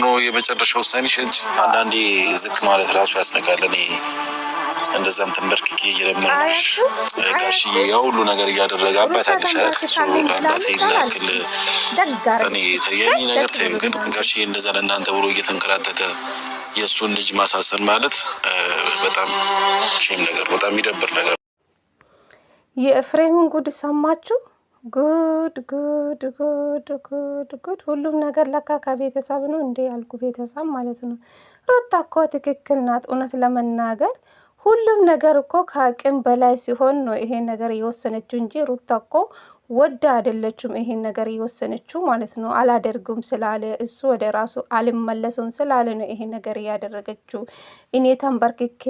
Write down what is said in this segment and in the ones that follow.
ነው የመጨረሻው ውሳኔሽ እንጂ አንዳንዴ ዝቅ ማለት ራሱ ያስነቃል። እኔ እንደዛም ተንበርክኬ እየለመንኩሽ ጋሽዬ ያው ሁሉ ነገር እያደረገ አባት አለሽ አይደል? እሱ አባት ይላክል እኔ የኔ ነገር ተይው። ግን ጋሽዬ እንደዛ ለእናንተ ብሎ እየተንከራተተ የእሱን ልጅ ማሳሰን ማለት በጣም ሼም ነገር፣ በጣም የሚደብር ነገር። የኤፍሬምን ጉድ ሰማችሁ? ጉድ ጉድ ጉድ ጉድ ጉድ! ሁሉም ነገር ለካ ከቤተሰብ ነው እንዴ ያልኩ ቤተሰብ ማለት ነው። ሩታ እኮ ትክክል ናት። እውነት ለመናገር ሁሉም ነገር እኮ ከአቅም በላይ ሲሆን ነው ይሄን ነገር የወሰነችው እንጂ ሩታ እኮ ወዳ አይደለችም ይሄን ነገር የወሰነችው ማለት ነው። አላደርጉም ስላለ እሱ ወደ ራሱ አልመለስም ስላለ ነው ይሄን ነገር ያደረገችው። እኔ ተንበርክኬ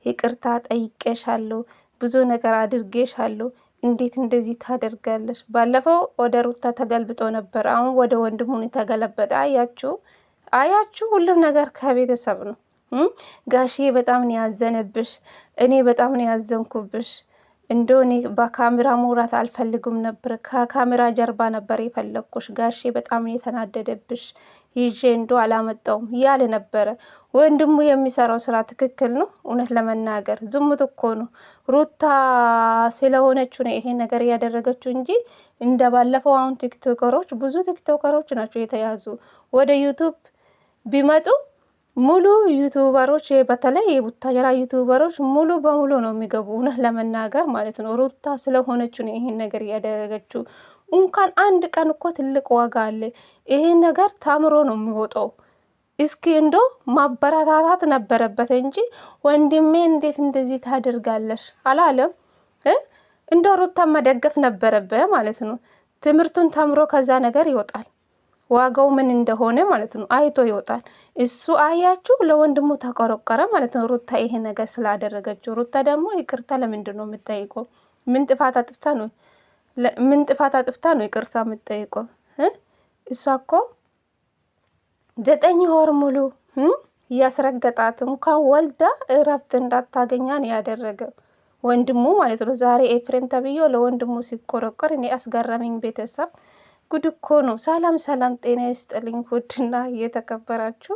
ይቅርታ ጠይቄሻለሁ፣ ብዙ ነገር አድርጌሻለሁ፣ እንዴት እንደዚህ ታደርጋለሽ? ባለፈው ወደ ሩታ ተገልብጦ ነበር፣ አሁን ወደ ወንድሙን ተገለበጠ። አያችሁ፣ ሁሉም ነገር ከቤተሰብ ነው። ጋሼ በጣም ነው ያዘነብሽ፣ እኔ በጣም ነው ያዘንኩብሽ። እኔ በካሜራ መውራት አልፈልግም ነበር፣ ከካሜራ ጀርባ ነበር የፈለግኩሽ። ጋሼ በጣም ነው የተናደደብሽ፣ ይዤ አላመጣውም እያለ ነበረ። ወንድሙ የሚሰራው ስራ ትክክል ነው። እውነት ለመናገር ዝሙት እኮ ነው። ሩታ ስለሆነች ነው ይሄ ነገር ያደረገችው እንጂ እንደ ባለፈው አሁን ቲክቶከሮች፣ ብዙ ቲክቶከሮች ናቸው የተያዙ። ወደ ዩቱብ ቢመጡ ሙሉ ዩቱበሮች፣ በተለይ የቡታጀራ ዩቱበሮች ሙሉ በሙሉ ነው የሚገቡ። እውነት ለመናገር ማለት ነው። ሩታ ስለሆነች ነው ይሄን ነገር ያደረገችው። እንኳን አንድ ቀን እኮ ትልቅ ዋጋ አለ። ይሄን ነገር ተምሮ ነው የሚወጣው። እስኪ ማበረታታት ነበረበት እንጂ ወንድሜ እንዴት እንደዚህ ታደርጋለሽ አላለም። ሩታ መደገፍ ነበረበት ማለት ነው። ትምህርቱን ተምሮ ከዛ ነገር ይወጣል። ዋጋው ምን እንደሆነ ማለት ነው አይቶ ይወጣል። እሱ አያችሁ ለወንድሙ ተቆረቆረ ማለት ነው። ሩታ ይሄ ነገር ስላደረገችው። ሩታ ደግሞ ይቅርታ ለምንድን ነው የምትጠይቀው? ምን ጥፋት አጥፍታ ነው ይቅርታ የምትጠይቀው? እሷ እኮ 9 ወር ሙሉ እያስረገጣት እንኳን ወልዳ እረፍት እንዳታገኛ ነው ያደረገው ወንድሙ ማለት ነው። ዛሬ ኤፍሬም ተብዮ ለወንድሙ ሲቆረቆር እኔ አስገረመኝ ቤተሰብ። ጉድ እኮ ነው። ሰላም ሰላም፣ ጤና ይስጥልኝ ውድና እየተከበራችሁ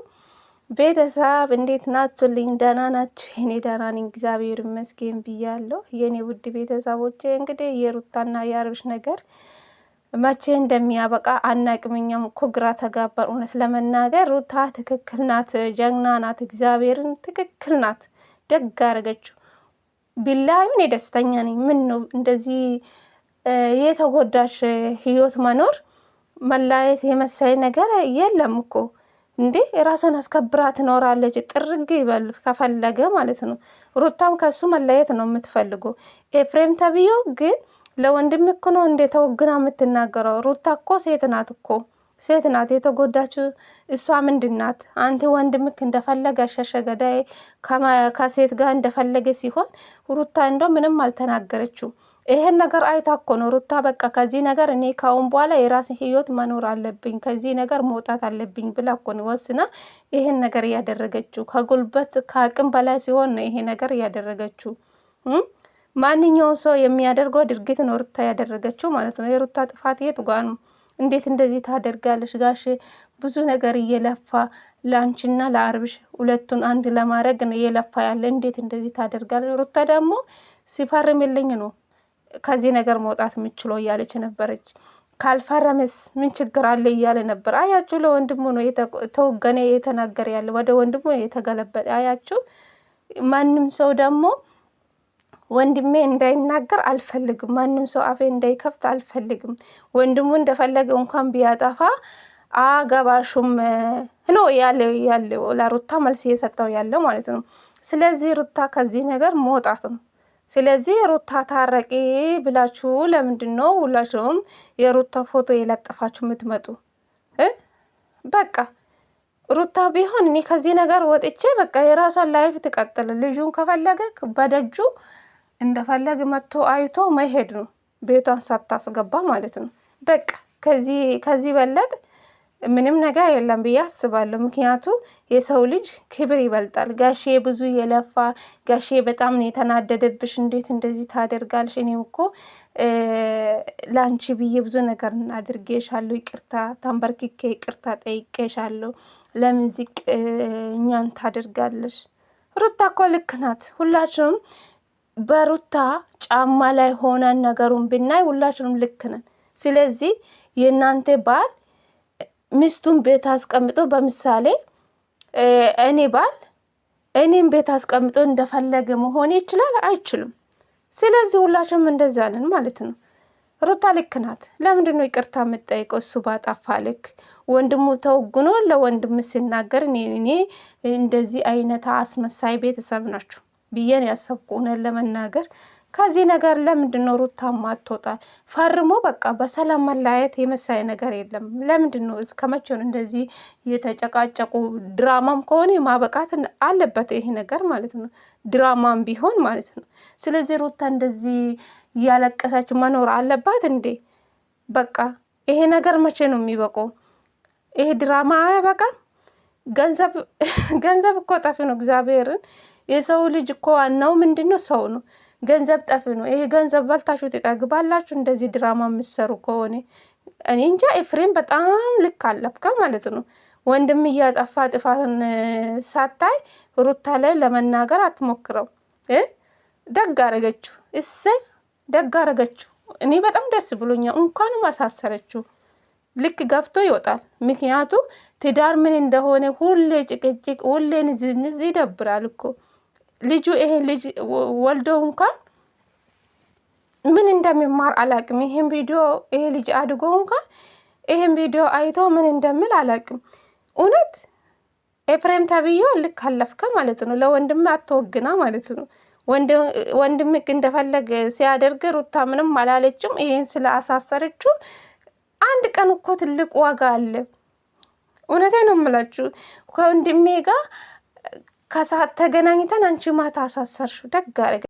ቤተሰብ እንዴት ናችሁልኝ? ደህና ናችሁ? እኔ ደህና ነኝ እግዚአብሔር ይመስገን ብያለሁ። የኔ ውድ ቤተሰቦቼ እንግዲህ የሩታና የአብርሽ ነገር መቼ እንደሚያበቃ አናቅም። እኛም እኮ ግራ ተጋባን። እውነት ለመናገር ሩታ ትክክል ናት፣ ጀግና ናት፣ እግዚአብሔርን ትክክል ናት። ደግ አረገችው። ቢላዩ እኔ ደስተኛ ነኝ። ምን ነው እንደዚህ የተጎዳሽ ህይወት መኖር መለያየት የመሳይ ነገር የለም እኮ እንዴ። የራሷን አስከብራ ትኖራለች። ጥርግ ይበል ከፈለገ ማለት ነው። ሩታም ከሱ መለየት ነው የምትፈልገው። ኤፍሬም ተብዮ ግን ለወንድም እኮ ነው እንዴ ተወግና የምትናገረው? ሩታ እኮ ሴት ናት እኮ ሴት ናት። የተጎዳችው እሷ ምንድናት? አንተ ወንድምክ እንደፈለገ ሸሸገዳይ ከሴት ጋር እንደፈለገ ሲሆን ሩታ ምንም አልተናገረችው። ይሄን ነገር አይታ እኮ ነው ሩታ በቃ ከዚህ ነገር እኔ ካሁን በኋላ የራሴ ህይወት መኖር አለብኝ፣ ከዚህ ነገር መውጣት አለብኝ ብላ እኮ ነው ወስና ይሄን ነገር ያደረገችው። ከጉልበት ከአቅም በላይ ሲሆን ነው ይሄ ነገር ያደረገችው። ማንኛውም ሰው የሚያደርገው ድርጊት ነው ሩታ ያደረገችው ማለት ነው። የሩታ ጥፋት የት ጋ ነው? እንዴት እንደዚህ ታደርጋለሽ? ጋሽ ብዙ ነገር እየለፋ ለአንቺና ለአብርሽ ሁለቱን አንድ ለማድረግ ነው እየለፋ ያለ። እንዴት እንደዚህ ታደርጋለሽ? ሩታ ደግሞ ሲፈርምልኝ ነው ከዚህ ነገር መውጣት የምችለው እያለች ነበረች። ካልፈረመስ ምን ችግር አለ እያለ ነበር። አያችሁ ለወንድሙ ነው ተወገነ የተናገረ ያለ፣ ወደ ወንድሙ የተገለበጠ። አያችሁ ማንም ሰው ደግሞ ወንድሜ እንዳይናገር አልፈልግም፣ ማንም ሰው አፌ እንዳይከፍት አልፈልግም። ወንድሙ እንደፈለገ እንኳን ቢያጠፋ አገባሹም ነው ያለው ለሩታ መልስ እየሰጠው ያለው ማለት ነው። ስለዚህ ሩታ ከዚህ ነገር መውጣት ነው። ስለዚህ ሩታ ታረቂ ብላችሁ ለምንድን ነው ሁላችሁም የሩታ ፎቶ የለጠፋችሁ የምትመጡ? በቃ ሩታ ቢሆን እኔ ከዚህ ነገር ወጥቼ በቃ የራሷን ላይፍ ትቀጥል። ልጁን ከፈለገ በደጁ እንደፈለገ መጥቶ አይቶ መሄድ ነው፣ ቤቷን ሳታስገባ ማለት ነው። በቃ ከዚህ በለጥ ምንም ነገር የለም ብዬ አስባለሁ። ምክንያቱ የሰው ልጅ ክብር ይበልጣል። ጋሼ ብዙ የለፋ ጋሼ በጣም ነው የተናደደብሽ፣ እንዴት እንደዚህ ታደርጋለሽ? እኔም እኮ ላንቺ ብዬ ብዙ ነገር አድርጌሻለሁ፣ ይቅርታ ተንበርክኬ ይቅርታ ጠይቄሻለሁ። ለምን ዝቅ እኛን ታደርጋለሽ? ሩታ እኮ ልክ ናት። ሁላችንም በሩታ ጫማ ላይ ሆነን ነገሩን ብናይ ሁላችንም ልክ ነን። ስለዚህ የእናንተ ባል ሚስቱን ቤት አስቀምጦ በምሳሌ እኔ ባል እኔም ቤት አስቀምጦ እንደፈለገ መሆን ይችላል? አይችልም። ስለዚህ ሁላችንም እንደዛ ነን ማለት ነው። ሩታ ልክ ናት። ለምንድን ነው ይቅርታ የምጠይቀው? እሱ ባጠፋ ልክ ወንድሙ ተወግኖ ለወንድም ሲናገር እኔ እንደዚህ አይነት አስመሳይ ቤተሰብ ናቸው ብዬን ያሰብኩ እውነት ለመናገር ከዚህ ነገር ለምንድን ነው ሩታ ማትወጣ? ፈርሞ በቃ በሰላም መለያየት የመሳይ ነገር የለም። ለምንድን ነው እስከመቼ ነው እንደዚህ የተጨቃጨቁ? ድራማም ከሆነ ማበቃት አለበት ይሄ ነገር ማለት ነው፣ ድራማም ቢሆን ማለት ነው። ስለዚህ ሩታ እንደዚህ እያለቀሰች መኖር አለባት እንዴ? በቃ ይሄ ነገር መቼ ነው የሚበቃው? ይሄ ድራማ አያበቃም? ገንዘብ እኮ ጠፊ ነው። እግዚአብሔርን የሰው ልጅ እኮ ዋናው ምንድነው? ሰው ነው። ገንዘብ ጠፊ ነው። ይሄ ገንዘብ በልታችሁ ትጠግባላችሁ? እንደዚህ ድራማ የምትሰሩ ከሆነ እኔ እንጃ። ኤፍሬም በጣም ልክ አለፍከ ማለት ነው። ወንድም እያጠፋ ጥፋትን ሳታይ ሩታ ላይ ለመናገር አትሞክረው። ደግ አረገችው። እሰይ ደግ አረገችው። እኔ በጣም ደስ ብሎኛል። እንኳንም አሳሰረችው። ልክ ገብቶ ይወጣል። ምክንያቱ ትዳር ምን እንደሆነ ሁሌ ጭቅጭቅ፣ ሁሌ ንዝንዝ ይደብራል እኮ። ልጁ ይሄን ልጅ ወልደው እንኳን ምን እንደሚማር አላቅም። ይሄን ቪዲዮ ይሄ ልጅ አድጎ እንኳን ይሄን ቪዲዮ አይቶ ምን እንደምል አላቅም። እውነት ኤፍሬም ተብዮ ልክ አለፍከ ማለት ነው። ለወንድም አትወግና ማለት ነው። ወንድም እንደፈለገ ሲያደርግ ሩታ ምንም አላለችም። ይሄን ስለ አሳሰረችው አንድ ቀን እኮ ትልቅ ዋጋ አለ። እውነቴ ነው የምላችሁ። ከወንድሜ ጋር ከሰዓት ተገናኝተን አንቺ ማታ አሳሰርሽው። ደግ አረገ።